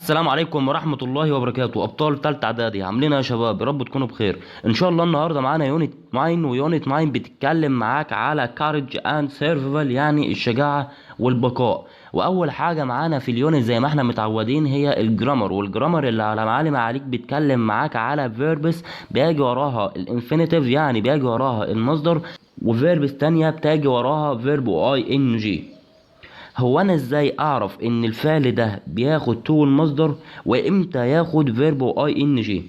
السلام عليكم ورحمة الله وبركاته. أبطال تالتة إعدادي عاملين إيه يا شباب؟ يا رب تكونوا بخير. إن شاء الله النهاردة معانا يونت 9، ويونت 9 بتتكلم معاك على courage and survival، يعني الشجاعة والبقاء. وأول حاجة معانا في اليونت زي ما احنا متعودين هي الجرامر، والجرامر اللي على معالم عليك بيتكلم معاك على verbs بيجي وراها الانفينيتيف، يعني بيجي وراها المصدر، وفيربس تانية بتاجي وراها فيرب ing. هو انا ازاي اعرف ان الفعل ده بياخد تو المصدر وامتى ياخد فيرب اي ان جي؟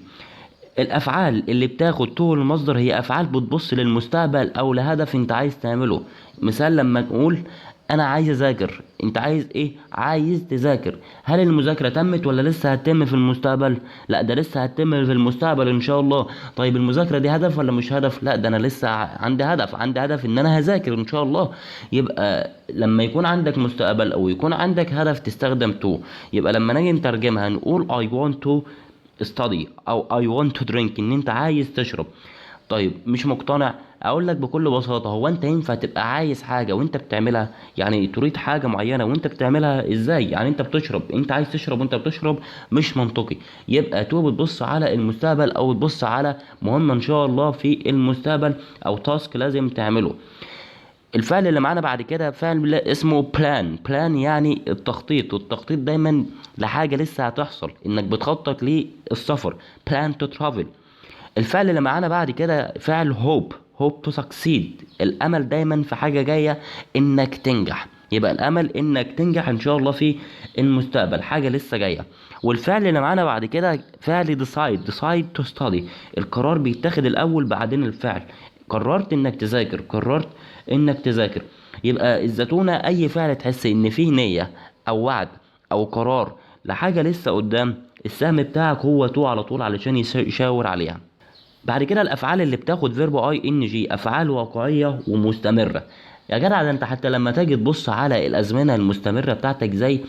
الافعال اللي بتاخد تو المصدر هي افعال بتبص للمستقبل او لهدف انت عايز تعمله. مثال لما نقول انا عايز اذاكر، انت عايز ايه؟ عايز تذاكر. هل المذاكره تمت ولا لسه هتتم في المستقبل؟ لا، ده لسه هتتم في المستقبل ان شاء الله. طيب المذاكره دي هدف ولا مش هدف؟ لا، ده انا لسه عندي هدف ان انا هذاكر ان شاء الله. يبقى لما يكون عندك مستقبل او يكون عندك هدف تستخدم تو. يبقى لما نيجي نترجمها نقول I want to study او I want to drink، ان انت عايز تشرب. طيب مش مقتنع؟ اقول لك بكل بساطة، هو انت ينفع تبقى عايز حاجة وانت بتعملها؟ يعني تريد حاجة معينة وانت بتعملها ازاي؟ يعني انت بتشرب، انت عايز تشرب وانت بتشرب؟ مش منطقي. يبقى تو بتبص على المستقبل او بتبص على مهمة ان شاء الله في المستقبل او تاسك لازم تعمله. الفعل اللي معانا بعد كده فعل اسمه بلان يعني التخطيط، والتخطيط دايما لحاجة لسه هتحصل، انك بتخطط للسفر. plan to travel. الفعل اللي معانا بعد كده فعل hope to succeed، الامل دايما في حاجة جاية انك تنجح. يبقى الامل انك تنجح ان شاء الله في المستقبل، حاجة لسه جاية. والفعل اللي معانا بعد كده فعل decide to study، القرار بيتاخد الاول بعدين الفعل. قررت انك تذاكر، قررت انك تذاكر. يبقى الزتونة اي فعل تحس ان فيه نية او وعد او قرار لحاجة لسه قدام، السهم بتاعك هو تو على طول علشان يشاور عليها. بعد كده الافعال اللي بتاخد فيرب اي ان جي افعال واقعيه ومستمره. يا جدع ده انت حتى لما تيجي تبص على الازمنه المستمره بتاعتك زي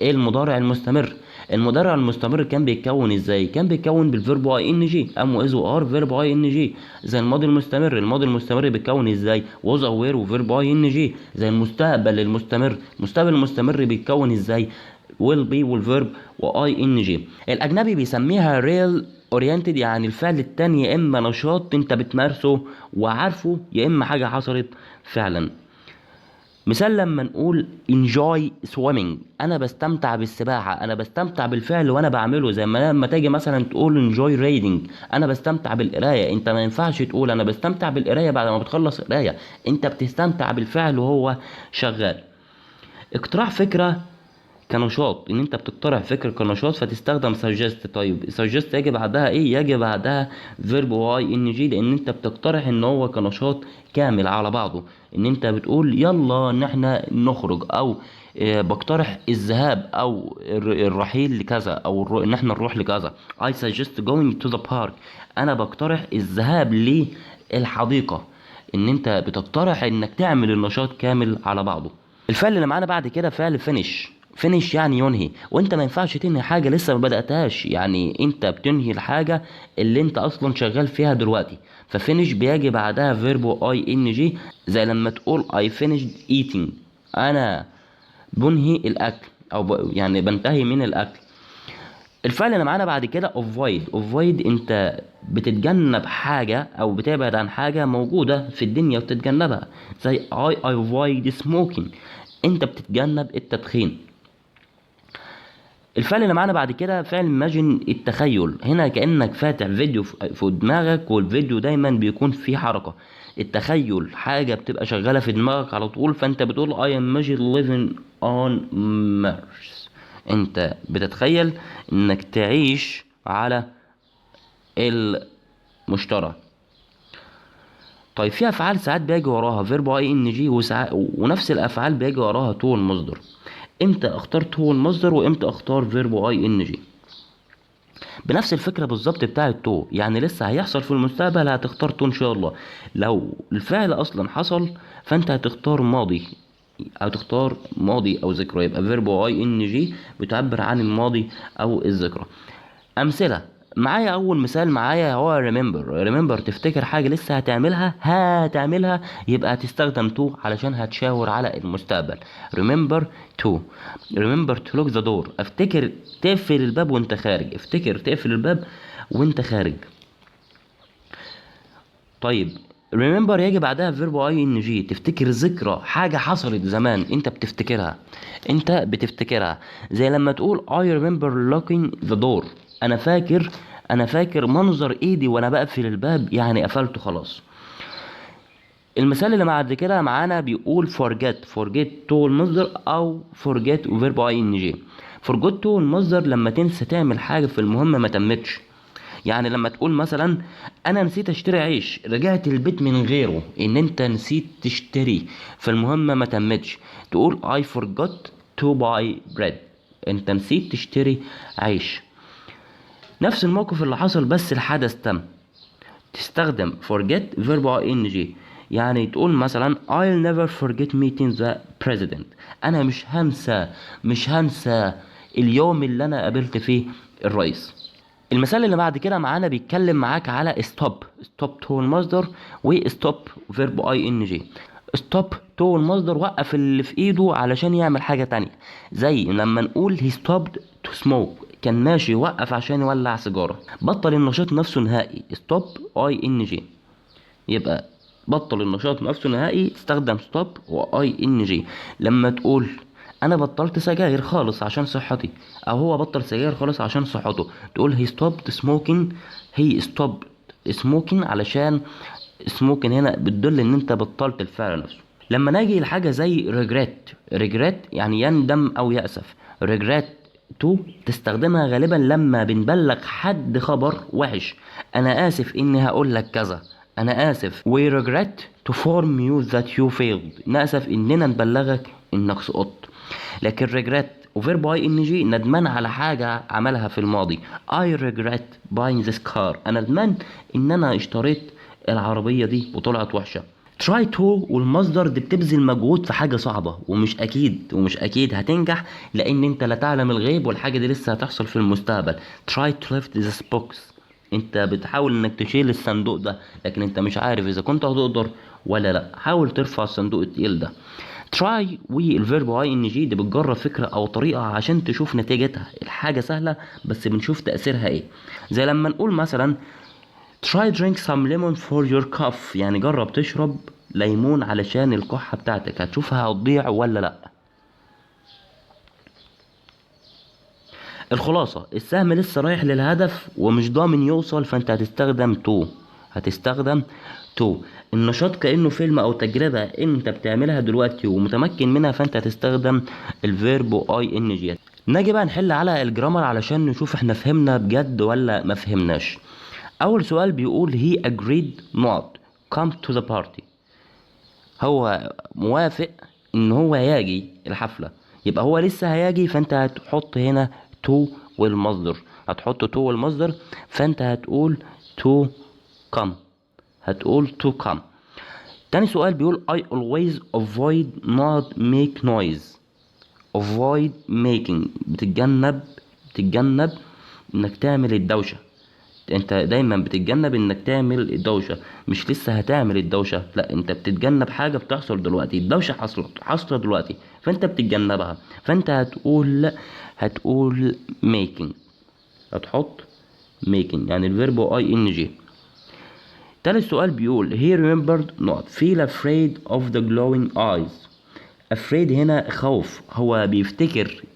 المضارع المستمر. المضارع المستمر كان بيتكون ازاي؟ كان بيتكون بالفيرب اي ان جي، ام واز وار فيرب اي ان جي. زي الماضي المستمر، الماضي المستمر بيتكون ازاي؟ واز او وير وفيرب اي ان جي. زي المستقبل المستمر، المستقبل المستمر بيتكون ازاي؟ will be والفيرب واي ان جي. الاجنبي بيسميها real oriented، يعني الفعل التاني يا اما نشاط انت بتمارسه وعارفه، يا اما حاجه حصلت فعلا. مثال لما نقول enjoy swimming، انا بستمتع بالسباحه، انا بستمتع بالفعل وانا بعمله. زي ما لما تيجي مثلا تقول enjoy reading، انا بستمتع بالقرايه. انت ما ينفعش تقول انا بستمتع بالقرايه بعد ما بتخلص قرايه، انت بتستمتع بالفعل وهو شغال. اقتراح فكره كنشاط، ان انت بتقترح فكرة كنشاط فتستخدم suggest. طيب suggest يجي بعدها ايه؟ يجي بعدها verb y ان جي، لان انت بتقترح ان هو كنشاط كامل على بعضه. ان انت بتقول يلا ان احنا نخرج، او بقترح الذهاب او الرحيل لكذا، او ان احنا نروح لكذا. I suggest going to the park، انا بقترح الذهاب للحديقة. ان انت بتقترح انك تعمل النشاط كامل على بعضه. الفعل اللي معانا بعد كده فعل فينيش يعني ينهي، وانت ما ينفعش تنهي حاجه لسه ما بداتهاش. يعني انت بتنهي الحاجه اللي انت اصلا شغال فيها دلوقتي. ففينيش بيجي بعدها فيرب اي ان جي. زي لما تقول I finished eating، انا بنهي الاكل او يعني بنتهي من الاكل. الفعل اللي معانا بعد كده avoid انت بتتجنب حاجة او بتبعد عن حاجة موجودة في الدنيا وتتجنبها. زي I avoid smoking، انت بتتجنب التدخين. الفعل اللي معانا بعد كده فعل imagine التخيل. هنا كأنك فاتح فيديو في دماغك، والفيديو دايما بيكون فيه حركة. التخيل حاجة بتبقى شغالة في دماغك على طول، فانت بتقول I imagine living on Mars، انت بتتخيل انك تعيش على المشتري. طيب في افعال ساعات بيجي وراها فيرب اي ان جي، ونفس الافعال بيجي وراها تو المصدر. امتى اختار تو المصدر وامتى اختار فيرب اي ان جي؟ بنفس الفكره بالظبط بتاعه تو، يعني لسه هيحصل في المستقبل هتختار تو ان شاء الله. لو الفعل اصلا حصل فانت هتختار ماضي، او تختار ماضي او ذكرى. يبقى فيرب اي ان جي بتعبر عن الماضي او الذكرى. امثله معايا اول مثال معايا هو remember تفتكر حاجه لسه هتعملها يبقى هتستخدم to علشان هتشاور على المستقبل. remember to lock the door، افتكر تقفل الباب وانت خارج، افتكر تقفل الباب وانت خارج. طيب remember يجي بعدها verb ing، تفتكر ذكرى حاجة حصلت زمان انت بتفتكرها زي لما تقول I remember locking the door، انا فاكر منظر ايدي وانا بقفل الباب، يعني قفلته خلاص. المثال اللي بعد كده معانا بيقول forget تو المصدر او forget verb ing. forget تو المصدر لما تنسى تعمل حاجة في المهمة ما تمتش، يعني لما تقول مثلا انا نسيت اشتري عيش، رجعت البيت من غيره، ان انت نسيت تشتري فالمهمة ما تمتش، تقول I forgot to buy bread، انت نسيت تشتري عيش. نفس الموقف اللي حصل بس الحدث تم، تستخدم forget verb ing، يعني تقول مثلا I'll never forget meeting the president، انا مش هنسى اليوم اللي انا قابلت فيه الرئيس. المثال اللي بعد كده معانا بيتكلم معاك على stop to المصدر و stop verb ing. stop to المصدر وقف اللي في ايده علشان يعمل حاجة تانية، زي لما نقول he stopped to smoke، كان ماشي وقف عشان يولع سيجارة، بطل النشاط نفسه نهائي stop ing. يبقى بطل النشاط نفسه نهائي تستخدم stop و ing. لما تقول انا بطلت سجاير خالص عشان صحتي، او هو بطل سجاير خالص عشان صحته، تقول he stopped smoking علشان smoking هنا بتدل ان انت بطلت الفعل نفسه. لما نيجي لحاجه زي regret يعني يندم او يأسف، regret to تستخدمها غالبا لما بنبلغ حد خبر وحش، انا اسف اني هقول لك كذا، انا اسف we regret to inform you that you failed، نأسف اننا نبلغك انك سقطت. لكن regret وفيرب ing ندمان على حاجة عملها في الماضي، I regret buying this car، انا ندمان ان انا اشتريت العربية دي وطلعت وحشة. try to والمصدر دي بتبذل مجهود في حاجة صعبة ومش اكيد هتنجح، لان انت لا تعلم الغيب والحاجة دي لسه هتحصل في المستقبل. try to lift this box، انت بتحاول انك تشيل الصندوق ده لكن انت مش عارف اذا كنت هتقدر ولا لا، حاول ترفع الصندوق التقيل ده. try والفيرب ing دي بتجرب فكرة او طريقة عشان تشوف نتيجتها، الحاجة سهلة بس بنشوف تأثيرها ايه، زي لما نقول مثلا try drink some lemon for your cough، يعني جرب تشرب ليمون علشان الكحة بتاعتك، هتشوفها هتضيع ولا لا. الخلاصة السهم لسه رايح للهدف ومش ضامن يوصل، فانت هتستخدم تو. النشاط كأنه فيلم او تجربة انت بتعملها دلوقتي ومتمكن منها، فانت هتستخدم الفيرب ing. نجي بقى نحل على الجرامر علشان نشوف احنا فهمنا بجد ولا ما فهمناش. اول سؤال بيقول he agreed not come to the party، هو موافق ان هو يجي الحفلة، يبقى هو لسه هيجي، فانت هتحط هنا to والمصدر، فانت هتقول to come. تاني سؤال بيقول I always avoid not make noise، avoid making بتتجنب انك تعمل الدوشة، انت دايما بتتجنب انك تعمل الدوشة، مش لسه هتعمل الدوشة، لا انت بتتجنب حاجة بتحصل دلوقتي، الدوشة حصلت دلوقتي فانت بتتجنبها، فانت هتقول making، هتحط making يعني الفيرب ing. تالت سؤال بيقول he remembered not feel afraid of the glowing eyes، afraid هنا خوف، هو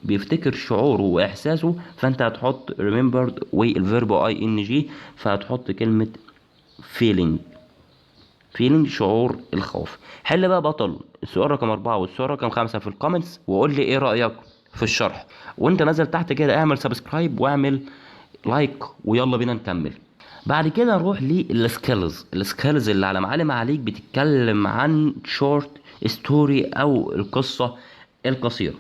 بيفتكر شعوره واحساسه، فانت هتحط remembered والفيرب ing، فهتحط كلمة feeling شعور الخوف. حل بقى بطل السؤال رقم 4 والسؤال رقم 5 في الكومنتس وقول لي ايه رأيك في الشرح، وانت نازل تحت كده اعمل سبسكرايب واعمل لايك ويلا بينا نكمل. بعد كده نروح للسكيلز اللي على معلم عليك، بتتكلم عن شورت ستوري او القصة القصيرة.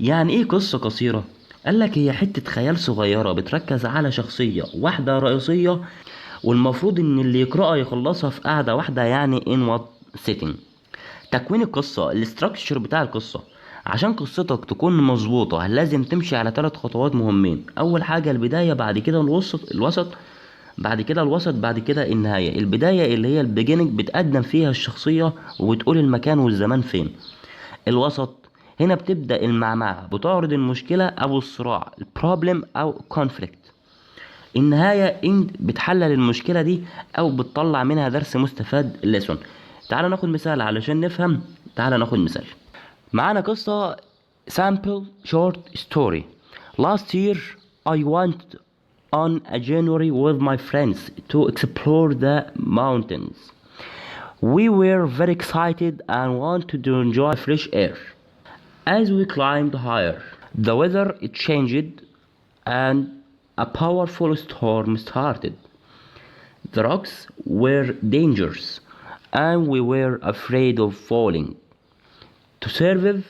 يعني ايه قصة قصيرة؟ قالك هي حتة خيال صغيرة بتركز على شخصية واحدة رئيسية، والمفروض ان اللي يقرأها يخلصها في قاعدة واحدة، يعني in one sitting. تكوين القصة الاستراكشر بتاع القصة، عشان قصتك تكون مظبوطة لازم تمشي على 3 خطوات مهمين. اول حاجة البداية، بعد كده الوسط، بعد كده الوسط، بعد كده النهاية. البداية اللي هي البيجيننج بتقدم فيها الشخصية وبتقول المكان والزمان فين. الوسط هنا بتبدأ المعمعة، بتعرض المشكلة أو الصراع، البروبلم أو conflict. النهاية إن بتحلل المشكلة دي أو بتطلع منها درس مستفاد lesson. تعال ناخد مثال علشان نفهم. تعال ناخد مثال. معانا قصة sample short story. Last year I went on a journey with my friends to explore the mountains. We were very excited and wanted to enjoy fresh air. As we climbed higher, the weather it changed and a powerful storm started. The rocks were dangerous and we were afraid of falling. To survive,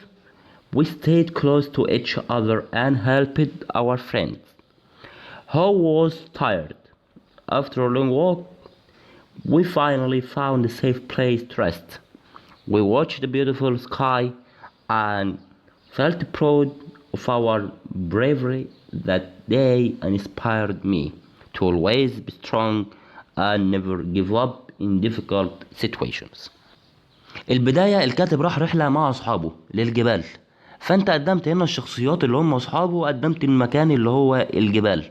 we stayed close to each other and helped our friends, who was tired. After a long walk, we finally found a safe place to rest. We watched the beautiful sky and felt proud of our bravery. That day inspired me to always be strong and never give up in difficult situations. البداية الكاتب راح رحلة مع أصحابه للجبال، فأنت قدمت هنا الشخصيات اللي هم أصحابه وقدمت المكان اللي هو الجبال.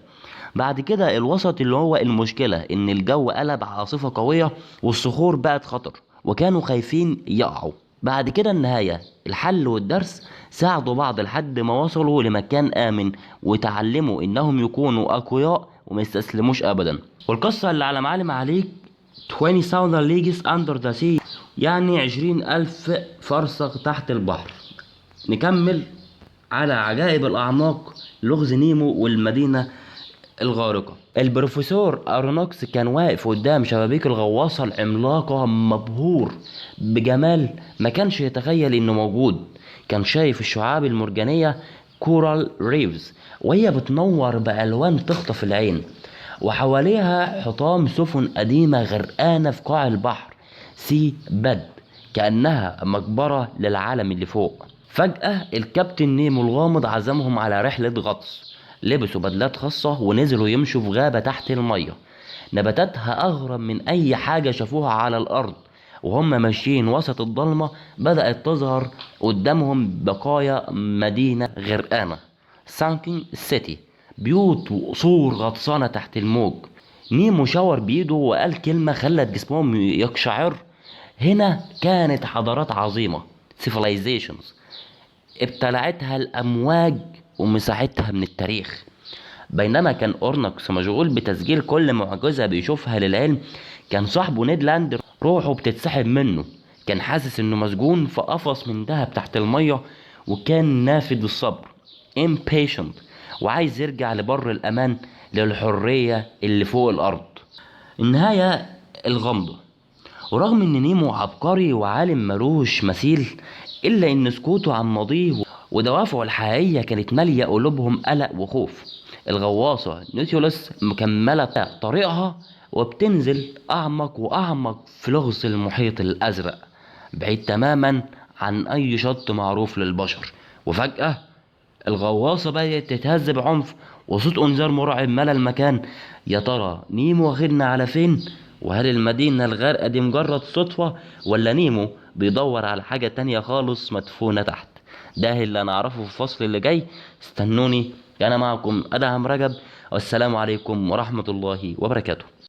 بعد كده الوسط اللي هو المشكلة، إن الجو قلب عاصفة قوية والصخور بقت خطر وكانوا خايفين يقعوا. بعد كده النهاية، الحل والدرس، ساعدوا بعض لحد ما وصلوا لمكان آمن وتعلموا إنهم يكونوا أقوياء وما يستسلموش أبدا. والقصة اللي على معلم عليك 20,000 leagues under the sea، يعني 20,000 فرسخ تحت البحر. نكمل على عجائب الأعماق، لغز نيمو والمدينة الغارقة. البروفيسور أرونوكس كان واقف قدام شبابيك الغواصة العملاقة مبهور بجمال ما كانش يتخيل إنه موجود. كان شايف الشعاب المرجانية كورال ريفز وهي بتنور بألوان تخطف العين، وحواليها حطام سفن قديمة غرقانة في قاع البحر، سي باد، كأنها مقبرة للعالم اللي فوق. فجأة الكابتن نيمو الغامض عزمهم على رحلة غطس. لبسوا بدلات خاصة ونزلوا يمشوا في غابة تحت المية، نباتاتها أغرب من أي حاجة شافوها على الأرض. وهم ماشيين وسط الضلمة بدأت تظهر قدامهم بقايا مدينة غرقانة، سانكين سيتي، بيوت وقصور غطسانة تحت الموج. نيمو شاور بإيده وقال كلمة خلت جسمهم يقشعر. هنا كانت حضارات عظيمة، civilizations، ابتلعتها الأمواج ومساحتها من التاريخ. بينما كان أورنكس مشغول بتسجيل كل معجزة بيشوفها للعلم، كان صاحبه نيد لاند روحه بتتسحب منه. كان حاسس انه مسجون في قفص من دهب تحت المية، وكان نافد الصبر impatient وعايز يرجع لبر الأمان، للحرية اللي فوق الأرض. النهاية الغامضة. ورغم ان نيمو عبقري وعالم ملوش مثيل، الا ان سكوته عن ماضيه ودوافعه الحقيقية كانت مالية قلوبهم قلق وخوف. الغواصة نيوتيولوس مكملة طريقها وبتنزل أعمق وأعمق في لغز المحيط الأزرق، بعيد تماما عن أي شط معروف للبشر. وفجأة الغواصة بدأت تتهز بعنف وصوت إنذار مرعب ملا المكان. يا ترى نيمو واخدنا على فين؟ وهل المدينة الغارقة دي مجرد صدفة ولا نيمو بيدور على حاجة تانية خالص مدفونة تحت؟ ده اللي أنا أعرفه في الفصل اللي جاي. استنوني، أنا معكم أدهم رجب، والسلام عليكم ورحمة الله وبركاته.